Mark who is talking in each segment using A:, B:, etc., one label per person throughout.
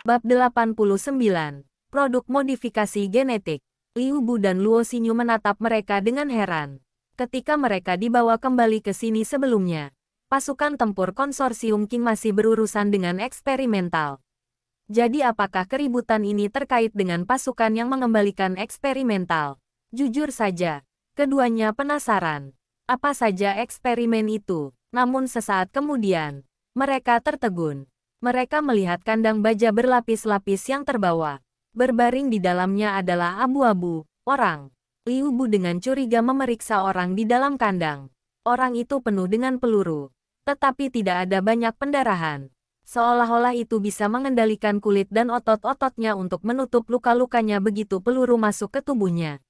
A: Bab 89. Produk modifikasi genetik. Liu Bu dan Luo Xinyu menatap mereka dengan heran. Ketika mereka dibawa kembali ke sini sebelumnya, pasukan tempur konsorsium Qing masih berurusan dengan eksperimental. Jadi apakah keributan ini terkait dengan pasukan yang mengembalikan eksperimental? Jujur saja, keduanya penasaran. Apa saja eksperimen itu? Namun sesaat kemudian, mereka tertegun. Mereka melihat kandang baja berlapis-lapis yang terbawa. Berbaring di dalamnya adalah abu-abu, orang. Liu Bu dengan curiga memeriksa orang di dalam kandang. Orang itu penuh dengan peluru, tetapi tidak ada banyak pendarahan. Seolah-olah itu bisa mengendalikan kulit dan otot-ototnya untuk menutup luka-lukanya begitu peluru masuk ke tubuhnya.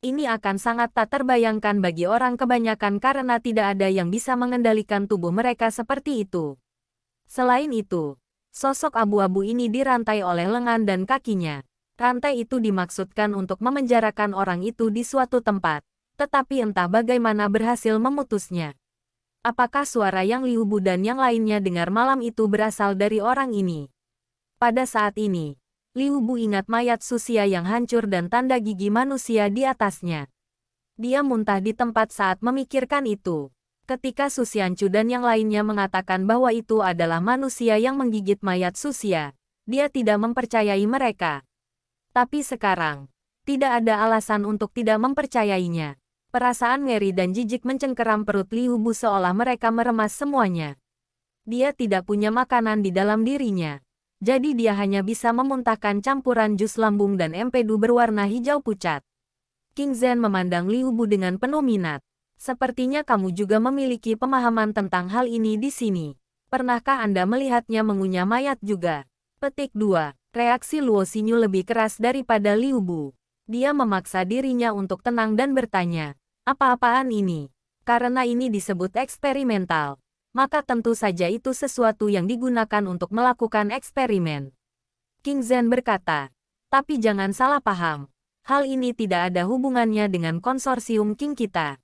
A: Ini akan sangat tak terbayangkan bagi orang kebanyakan karena tidak ada yang bisa mengendalikan tubuh mereka seperti itu. Selain itu, sosok abu-abu ini dirantai oleh lengan dan kakinya. Rantai itu dimaksudkan untuk memenjarakan orang itu di suatu tempat, tetapi entah bagaimana berhasil memutusnya. Apakah suara yang Liu Bu dan yang lainnya dengar malam itu berasal dari orang ini? Pada saat ini, Liu Bu ingat mayat Susia yang hancur dan tanda gigi manusia di atasnya. Dia muntah di tempat saat memikirkan itu. Ketika Su Xianchu dan yang lainnya mengatakan bahwa itu adalah manusia yang menggigit mayat Susia, dia tidak mempercayai mereka. Tapi sekarang, tidak ada alasan untuk tidak mempercayainya. Perasaan ngeri dan jijik mencengkeram perut Liu Bu seolah mereka meremas semuanya. Dia tidak punya makanan di dalam dirinya. Jadi dia hanya bisa memuntahkan campuran jus lambung dan empedu berwarna hijau pucat. King Zhen memandang Liu Bu dengan penuh minat. Sepertinya kamu juga memiliki pemahaman tentang hal ini di sini. Pernahkah Anda melihatnya mengunyah mayat juga? Petik 2. Reaksi Luo Xinyu lebih keras daripada Liu Bu. Dia memaksa dirinya untuk tenang dan bertanya, apa-apaan ini? Karena ini disebut eksperimental, maka tentu saja itu sesuatu yang digunakan untuk melakukan eksperimen. King Zhen berkata, tapi jangan salah paham. Hal ini tidak ada hubungannya dengan konsorsium Qing kita.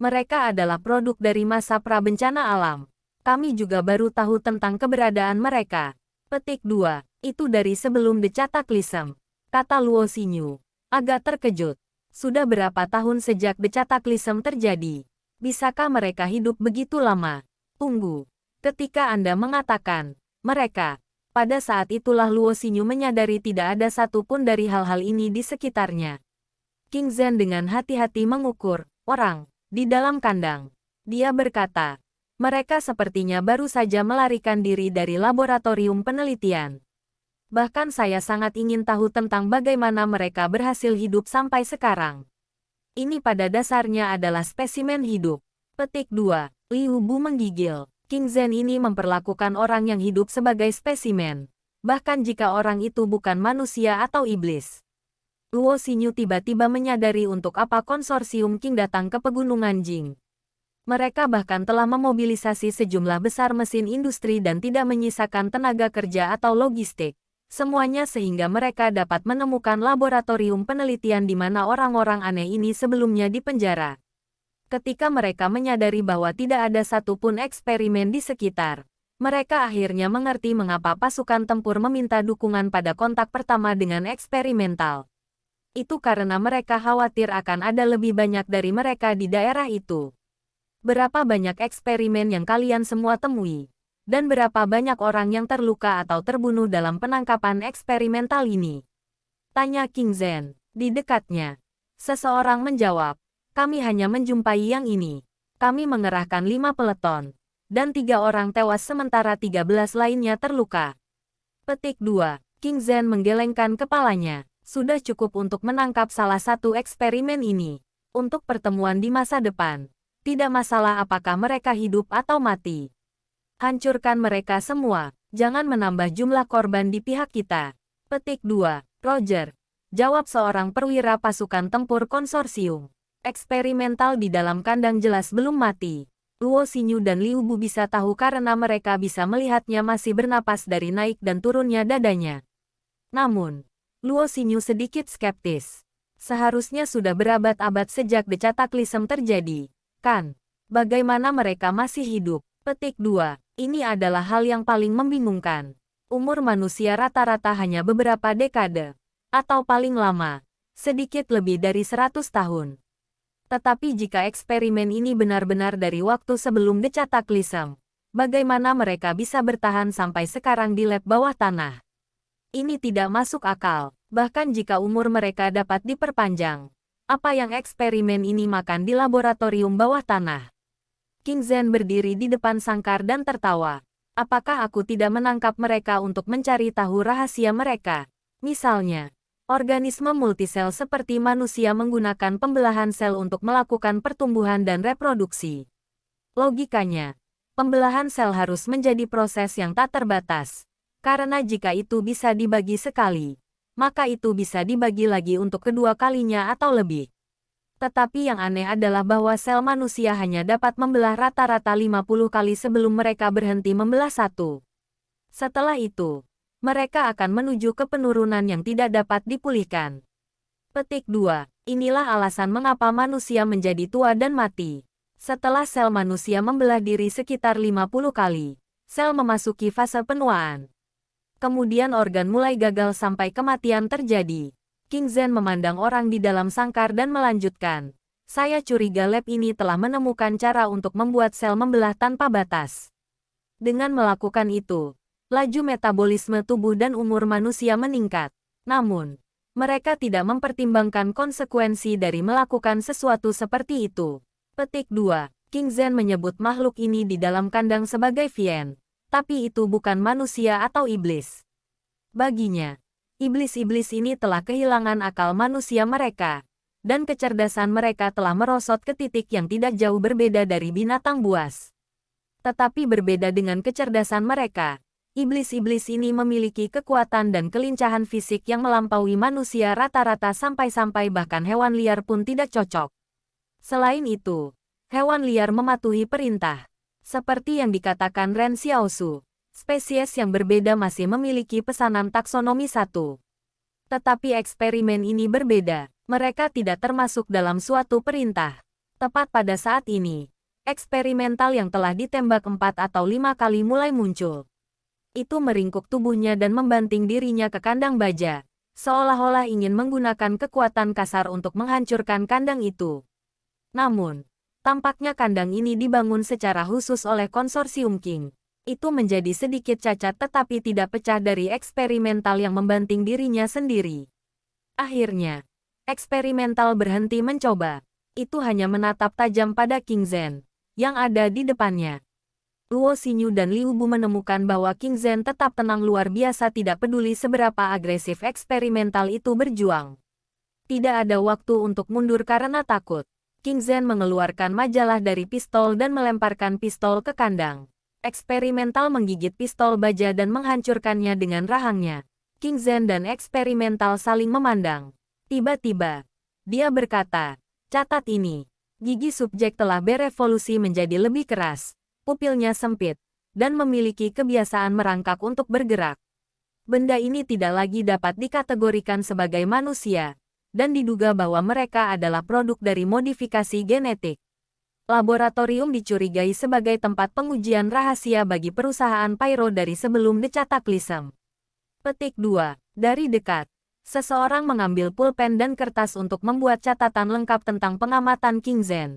A: Mereka adalah produk dari masa prabencana alam. Kami juga baru tahu tentang keberadaan mereka. Petik 2. Itu dari sebelum The Cataclysm, kata Luo Xinyu. Agak terkejut. Sudah berapa tahun sejak The Cataclysm terjadi? Bisakah mereka hidup begitu lama? Tunggu. Ketika Anda mengatakan, mereka, pada saat itulah Luo Xinyu menyadari tidak ada satupun dari hal-hal ini di sekitarnya. King Zhen dengan hati-hati mengukur orang di dalam kandang. Dia berkata, mereka sepertinya baru saja melarikan diri dari laboratorium penelitian. Bahkan saya sangat ingin tahu tentang bagaimana mereka berhasil hidup sampai sekarang. Ini pada dasarnya adalah spesimen hidup. Petik 2. Liu Bu menggigil. King Zhen ini memperlakukan orang yang hidup sebagai spesimen. Bahkan jika orang itu bukan manusia atau iblis. Luo Xinyu tiba-tiba menyadari untuk apa konsorsium Qing datang ke pegunungan Jing. Mereka bahkan telah memobilisasi sejumlah besar mesin industri dan tidak menyisakan tenaga kerja atau logistik. Semuanya sehingga mereka dapat menemukan laboratorium penelitian di mana orang-orang aneh ini sebelumnya dipenjara. Ketika mereka menyadari bahwa tidak ada satupun eksperimen di sekitar, mereka akhirnya mengerti mengapa pasukan tempur meminta dukungan pada kontak pertama dengan eksperimental. Itu karena mereka khawatir akan ada lebih banyak dari mereka di daerah itu. Berapa banyak eksperimen yang kalian semua temui? Dan berapa banyak orang yang terluka atau terbunuh dalam penangkapan eksperimental ini? Tanya King Zhen. Di dekatnya, seseorang menjawab, kami hanya menjumpai yang ini. Kami mengerahkan 5 peleton, dan 3 orang tewas sementara 13 lainnya terluka. Petik 2. King Zhen menggelengkan kepalanya. Sudah cukup untuk menangkap salah satu eksperimen ini. Untuk pertemuan di masa depan, tidak masalah apakah mereka hidup atau mati. Hancurkan mereka semua, jangan menambah jumlah korban di pihak kita. Petik 2. Roger. Jawab seorang perwira pasukan tempur konsorsium. Eksperimental di dalam kandang jelas belum mati. Luo Xinyu dan Liu Bu bisa tahu karena mereka bisa melihatnya masih bernapas dari naik dan turunnya dadanya. Namun, Luo Xinyu sedikit skeptis. Seharusnya sudah berabad-abad sejak The Cataclysm terjadi, kan? Bagaimana mereka masih hidup? Petik 2. Ini adalah hal yang paling membingungkan. Umur manusia rata-rata hanya beberapa dekade, atau paling lama, sedikit lebih dari 100 tahun. Tetapi jika eksperimen ini benar-benar dari waktu sebelum The Cataclysm, bagaimana mereka bisa bertahan sampai sekarang di lab bawah tanah? Ini tidak masuk akal, bahkan jika umur mereka dapat diperpanjang. Apa yang eksperimen ini makan di laboratorium bawah tanah? King Zhen berdiri di depan sangkar dan tertawa. Apakah aku tidak menangkap mereka untuk mencari tahu rahasia mereka? Misalnya, organisme multisel seperti manusia menggunakan pembelahan sel untuk melakukan pertumbuhan dan reproduksi. Logikanya, pembelahan sel harus menjadi proses yang tak terbatas. Karena jika itu bisa dibagi sekali, maka itu bisa dibagi lagi untuk kedua kalinya atau lebih. Tetapi yang aneh adalah bahwa sel manusia hanya dapat membelah rata-rata 50 kali sebelum mereka berhenti membelah satu. Setelah itu, mereka akan menuju ke penurunan yang tidak dapat dipulihkan. Petik 2. Inilah alasan mengapa manusia menjadi tua dan mati. Setelah sel manusia membelah diri sekitar 50 kali, sel memasuki fase penuaan. Kemudian organ mulai gagal sampai kematian terjadi. King Zhen memandang orang di dalam sangkar dan melanjutkan. Saya curiga lab ini telah menemukan cara untuk membuat sel membelah tanpa batas. Dengan melakukan itu, laju metabolisme tubuh dan umur manusia meningkat. Namun, mereka tidak mempertimbangkan konsekuensi dari melakukan sesuatu seperti itu. Petik 2. King Zhen menyebut makhluk ini di dalam kandang sebagai Vien. Tapi itu bukan manusia atau iblis. Baginya, iblis-iblis ini telah kehilangan akal manusia mereka, dan kecerdasan mereka telah merosot ke titik yang tidak jauh berbeda dari binatang buas. Tetapi berbeda dengan kecerdasan mereka, iblis-iblis ini memiliki kekuatan dan kelincahan fisik yang melampaui manusia rata-rata sampai-sampai bahkan hewan liar pun tidak cocok. Selain itu, hewan liar mematuhi perintah. Seperti yang dikatakan Ren Xiaosu. Spesies yang berbeda masih memiliki pesanan taksonomi satu. Tetapi eksperimen ini berbeda. Mereka tidak termasuk dalam suatu perintah. Tepat pada saat ini, eksperimental yang telah ditembak 4 atau 5 kali mulai muncul. Itu meringkuk tubuhnya dan membanting dirinya ke kandang baja, seolah-olah ingin menggunakan kekuatan kasar untuk menghancurkan kandang itu. Namun, tampaknya kandang ini dibangun secara khusus oleh konsorsium King. Itu menjadi sedikit cacat tetapi tidak pecah dari eksperimental yang membanting dirinya sendiri. Akhirnya, eksperimental berhenti mencoba. Itu hanya menatap tajam pada King Zhen yang ada di depannya. Luo Xinyu dan Liu Bu menemukan bahwa King Zhen tetap tenang luar biasa, tidak peduli seberapa agresif eksperimental itu berjuang. Tidak ada waktu untuk mundur karena takut. King Zhen mengeluarkan majalah dari pistol dan melemparkan pistol ke kandang. Eksperimental menggigit pistol baja dan menghancurkannya dengan rahangnya. King Zhen dan eksperimental saling memandang. Tiba-tiba, dia berkata, catat ini. Gigi subjek telah berevolusi menjadi lebih keras, pupilnya sempit, dan memiliki kebiasaan merangkak untuk bergerak. Benda ini tidak lagi dapat dikategorikan sebagai manusia, dan diduga bahwa mereka adalah produk dari modifikasi genetik. Laboratorium dicurigai sebagai tempat pengujian rahasia bagi perusahaan Pyro dari sebelum The Cataclysm. Petik 2. Dari dekat, seseorang mengambil pulpen dan kertas untuk membuat catatan lengkap tentang pengamatan King Zhen.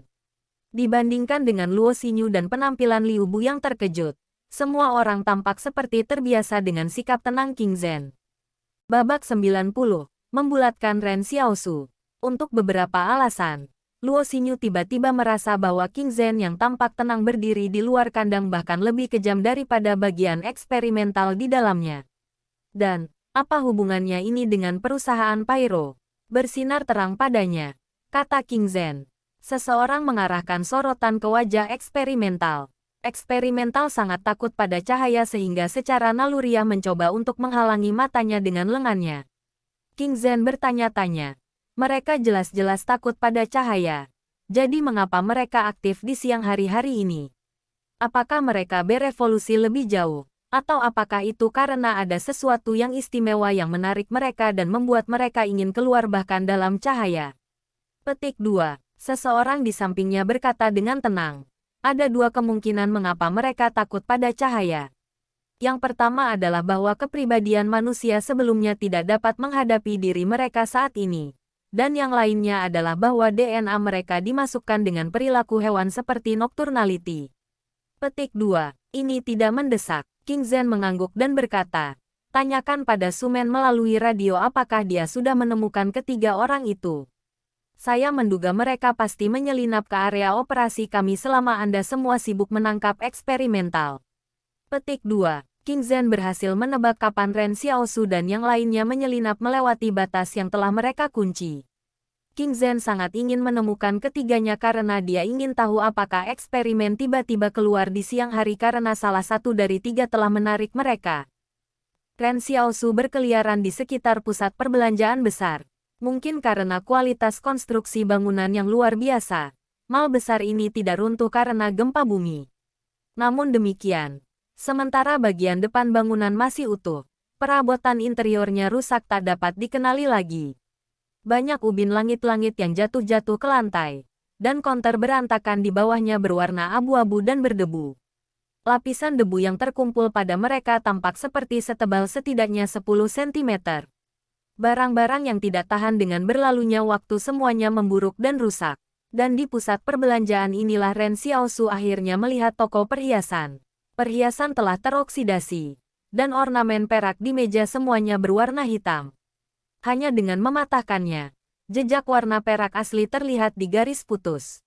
A: Dibandingkan dengan Luo Xinyu dan penampilan Liu Bu yang terkejut, semua orang tampak seperti terbiasa dengan sikap tenang King Zhen. Babak 90. Membulatkan Ren Xiaosu. Untuk beberapa alasan, Luo Xinyu tiba-tiba merasa bahwa King Zhen yang tampak tenang berdiri di luar kandang bahkan lebih kejam daripada bagian eksperimental di dalamnya. Dan, apa hubungannya ini dengan perusahaan Pyro? Bersinar terang padanya, kata King Zhen. Seseorang mengarahkan sorotan ke wajah eksperimental. Eksperimental sangat takut pada cahaya sehingga secara naluriah mencoba untuk menghalangi matanya dengan lengannya. King Zhen bertanya-tanya. Mereka jelas-jelas takut pada cahaya. Jadi mengapa mereka aktif di siang hari-hari ini? Apakah mereka berevolusi lebih jauh? Atau apakah itu karena ada sesuatu yang istimewa yang menarik mereka dan membuat mereka ingin keluar bahkan dalam cahaya? Petik 2. Seseorang di sampingnya berkata dengan tenang. Ada dua kemungkinan mengapa mereka takut pada cahaya. Yang pertama adalah bahwa kepribadian manusia sebelumnya tidak dapat menghadapi diri mereka saat ini. Dan yang lainnya adalah bahwa DNA mereka dimasukkan dengan perilaku hewan seperti nocturnality. Petik 2. Ini tidak mendesak. King Zhen mengangguk dan berkata, tanyakan pada Sumen melalui radio apakah dia sudah menemukan ketiga orang itu. Saya menduga mereka pasti menyelinap ke area operasi kami selama Anda semua sibuk menangkap eksperimental. Petik 2. King Zhen berhasil menebak kapan Ren Xiaosu dan yang lainnya menyelinap melewati batas yang telah mereka kunci. King Zhen sangat ingin menemukan ketiganya karena dia ingin tahu apakah eksperimen tiba-tiba keluar di siang hari karena salah satu dari tiga telah menarik mereka. Ren Xiaosu berkeliaran di sekitar pusat perbelanjaan besar. Mungkin karena kualitas konstruksi bangunan yang luar biasa, mal besar ini tidak runtuh karena gempa bumi. Namun demikian, sementara bagian depan bangunan masih utuh, perabotan interiornya rusak tak dapat dikenali lagi. Banyak ubin langit-langit yang jatuh-jatuh ke lantai, dan konter berantakan di bawahnya berwarna abu-abu dan berdebu. Lapisan debu yang terkumpul pada mereka tampak seperti setebal setidaknya 10 cm. Barang-barang yang tidak tahan dengan berlalunya waktu semuanya memburuk dan rusak. Dan di pusat perbelanjaan inilah Ren Xiaosu akhirnya melihat toko perhiasan. Perhiasan telah teroksidasi, dan ornamen perak di meja semuanya berwarna hitam. Hanya dengan mematahkannya, jejak warna perak asli terlihat di garis putus.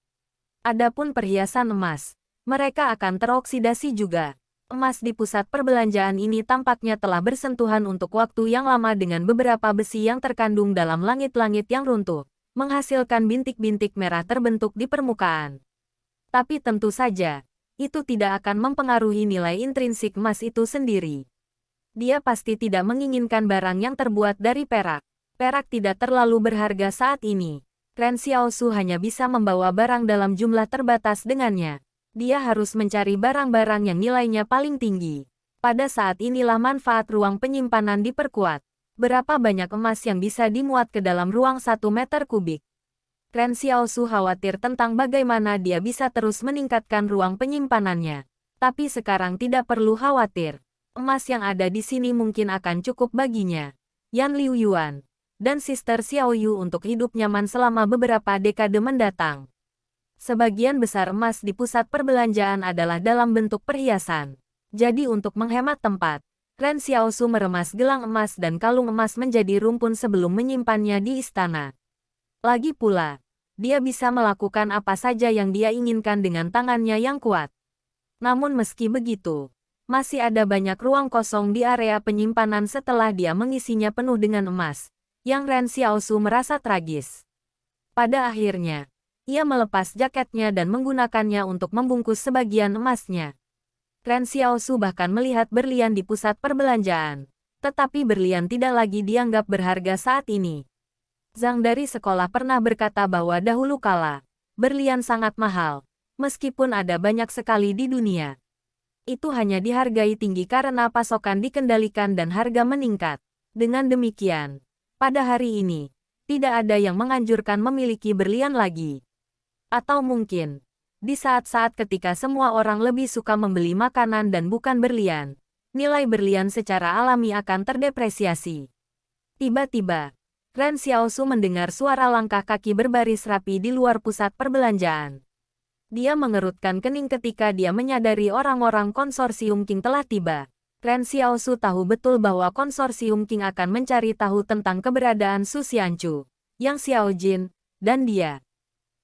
A: Adapun perhiasan emas, mereka akan teroksidasi juga. Emas di pusat perbelanjaan ini tampaknya telah bersentuhan untuk waktu yang lama dengan beberapa besi yang terkandung dalam langit-langit yang runtuh, menghasilkan bintik-bintik merah terbentuk di permukaan. Tapi tentu saja, itu tidak akan mempengaruhi nilai intrinsik emas itu sendiri. Dia pasti tidak menginginkan barang yang terbuat dari perak. Perak tidak terlalu berharga saat ini. Ren Xiaosu hanya bisa membawa barang dalam jumlah terbatas dengannya. Dia harus mencari barang-barang yang nilainya paling tinggi. Pada saat inilah manfaat ruang penyimpanan diperkuat. Berapa banyak emas yang bisa dimuat ke dalam ruang 1 meter kubik? Ren Xiaosu khawatir tentang bagaimana dia bisa terus meningkatkan ruang penyimpanannya. Tapi sekarang tidak perlu khawatir. Emas yang ada di sini mungkin akan cukup baginya, Yan Liu Yuan, dan Sister Xiao Yu untuk hidup nyaman selama beberapa dekade mendatang. Sebagian besar emas di pusat perbelanjaan adalah dalam bentuk perhiasan. Jadi untuk menghemat tempat, Ren Xiaosu meremas gelang emas dan kalung emas menjadi rumpun sebelum menyimpannya di istana. Lagi pula, dia bisa melakukan apa saja yang dia inginkan dengan tangannya yang kuat. Namun meski begitu, masih ada banyak ruang kosong di area penyimpanan setelah dia mengisinya penuh dengan emas, yang Ren Xiaosu merasa tragis. Pada akhirnya, ia melepas jaketnya dan menggunakannya untuk membungkus sebagian emasnya. Ren Xiaosu bahkan melihat berlian di pusat perbelanjaan, tetapi berlian tidak lagi dianggap berharga saat ini. Zhang dari sekolah pernah berkata bahwa dahulu kala, berlian sangat mahal, meskipun ada banyak sekali di dunia. Itu hanya dihargai tinggi karena pasokan dikendalikan dan harga meningkat. Dengan demikian, pada hari ini, tidak ada yang menganjurkan memiliki berlian lagi. Atau mungkin, di saat-saat ketika semua orang lebih suka membeli makanan dan bukan berlian, nilai berlian secara alami akan terdepresiasi. Tiba-tiba, Ren Xiaosu mendengar suara langkah kaki berbaris rapi di luar pusat perbelanjaan. Dia mengerutkan kening ketika dia menyadari orang-orang konsorsium King telah tiba. Ren Xiaosu tahu betul bahwa konsorsium King akan mencari tahu tentang keberadaan Su Xianchu, Yang Xiaojin, dan dia.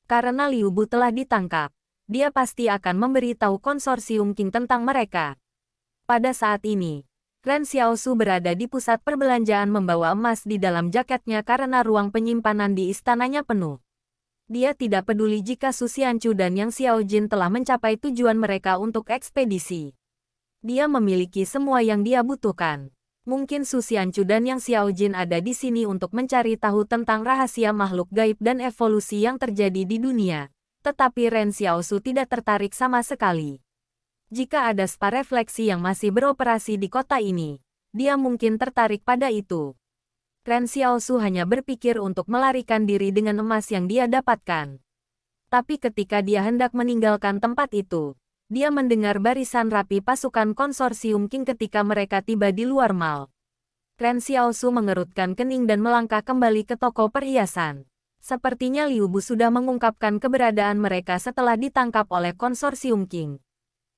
A: Karena Liu Bu telah ditangkap, dia pasti akan memberi tahu konsorsium King tentang mereka. Pada saat ini, Ren Xiaosu berada di pusat perbelanjaan membawa emas di dalam jaketnya karena ruang penyimpanan di istananya penuh. Dia tidak peduli jika Su Xianchu dan Yang Xiaojin telah mencapai tujuan mereka untuk ekspedisi. Dia memiliki semua yang dia butuhkan. Mungkin Su Xianchu dan Yang Xiaojin ada di sini untuk mencari tahu tentang rahasia makhluk gaib dan evolusi yang terjadi di dunia. Tetapi Ren Xiaosu tidak tertarik sama sekali. Jika ada spa refleksi yang masih beroperasi di kota ini, dia mungkin tertarik pada itu. Ren Xiaosu hanya berpikir untuk melarikan diri dengan emas yang dia dapatkan. Tapi ketika dia hendak meninggalkan tempat itu, Dia mendengar barisan rapi pasukan konsorsium King ketika mereka tiba di luar mall. Ren Xiaosu mengerutkan kening dan melangkah kembali ke toko perhiasan. Sepertinya Liu Bu sudah mengungkapkan keberadaan mereka setelah ditangkap oleh konsorsium King.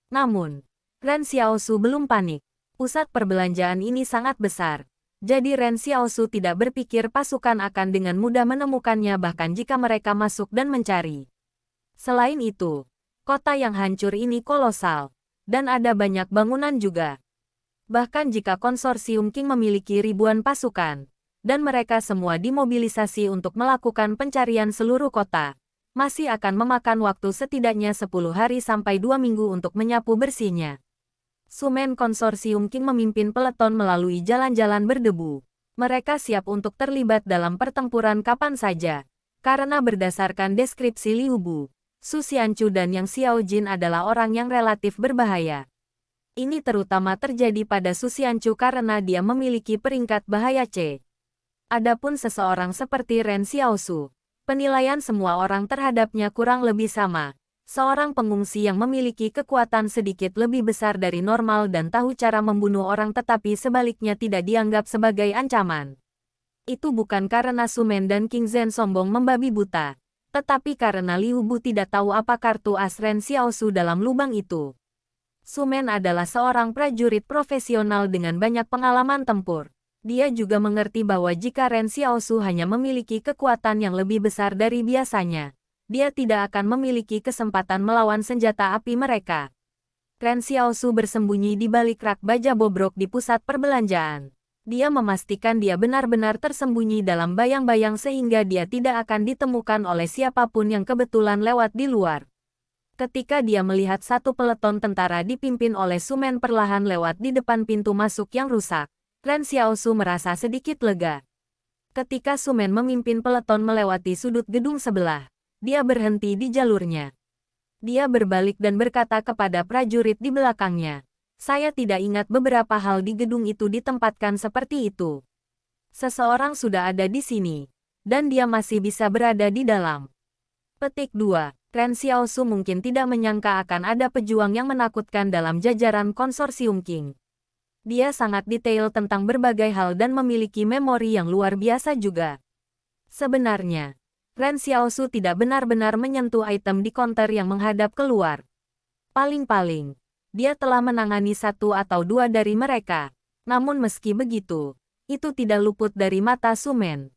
A: Namun, Ren Xiaosu belum panik. Pusat perbelanjaan ini sangat besar. Jadi Ren Xiaosu tidak berpikir pasukan akan dengan mudah menemukannya bahkan jika mereka masuk dan mencari. Selain itu, kota yang hancur ini kolosal, dan ada banyak bangunan juga. Bahkan jika konsorsium King memiliki ribuan pasukan, dan mereka semua dimobilisasi untuk melakukan pencarian seluruh kota, masih akan memakan waktu setidaknya 10 hari sampai 2 minggu untuk menyapu bersihnya. Sumen konsorsium King memimpin peleton melalui jalan-jalan berdebu. Mereka siap untuk terlibat dalam pertempuran kapan saja. Karena berdasarkan deskripsi Liu Bu, Su Xianchu dan Yang Xiaojin adalah orang yang relatif berbahaya. Ini terutama terjadi pada Su Xianchu karena dia memiliki peringkat bahaya C. Adapun seseorang seperti Ren Xiaosu, penilaian semua orang terhadapnya kurang lebih sama. Seorang pengungsi yang memiliki kekuatan sedikit lebih besar dari normal dan tahu cara membunuh orang tetapi sebaliknya tidak dianggap sebagai ancaman. Itu bukan karena Sumen dan King Zhen sombong membabi buta, tetapi karena Liu Bu tidak tahu apa kartu as Ren Xiaosu dalam lubang itu. Sumen adalah seorang prajurit profesional dengan banyak pengalaman tempur. Dia juga mengerti bahwa jika Ren Xiaosu hanya memiliki kekuatan yang lebih besar dari biasanya, dia tidak akan memiliki kesempatan melawan senjata api mereka. Ren Xiaosu bersembunyi di balik rak baja bobrok di pusat perbelanjaan. Dia memastikan dia benar-benar tersembunyi dalam bayang-bayang sehingga dia tidak akan ditemukan oleh siapapun yang kebetulan lewat di luar. Ketika dia melihat satu peleton tentara dipimpin oleh Sumen perlahan lewat di depan pintu masuk yang rusak, Ren Xiaosu merasa sedikit lega. Ketika Sumen memimpin peleton melewati sudut gedung sebelah, dia berhenti di jalurnya. Dia berbalik dan berkata kepada prajurit di belakangnya, "Saya tidak ingat beberapa hal di gedung itu ditempatkan seperti itu. Seseorang sudah ada di sini, dan dia masih bisa berada di dalam." Petik 2. Ren Xiaosu mungkin tidak menyangka akan ada pejuang yang menakutkan dalam jajaran konsorsium King. Dia sangat detail tentang berbagai hal dan memiliki memori yang luar biasa juga. Sebenarnya, Ren Xiaosu tidak benar-benar menyentuh item di konter yang menghadap keluar. Paling-paling, dia telah menangani 1 atau 2 dari mereka. Namun meski begitu, itu tidak luput dari mata Sumen.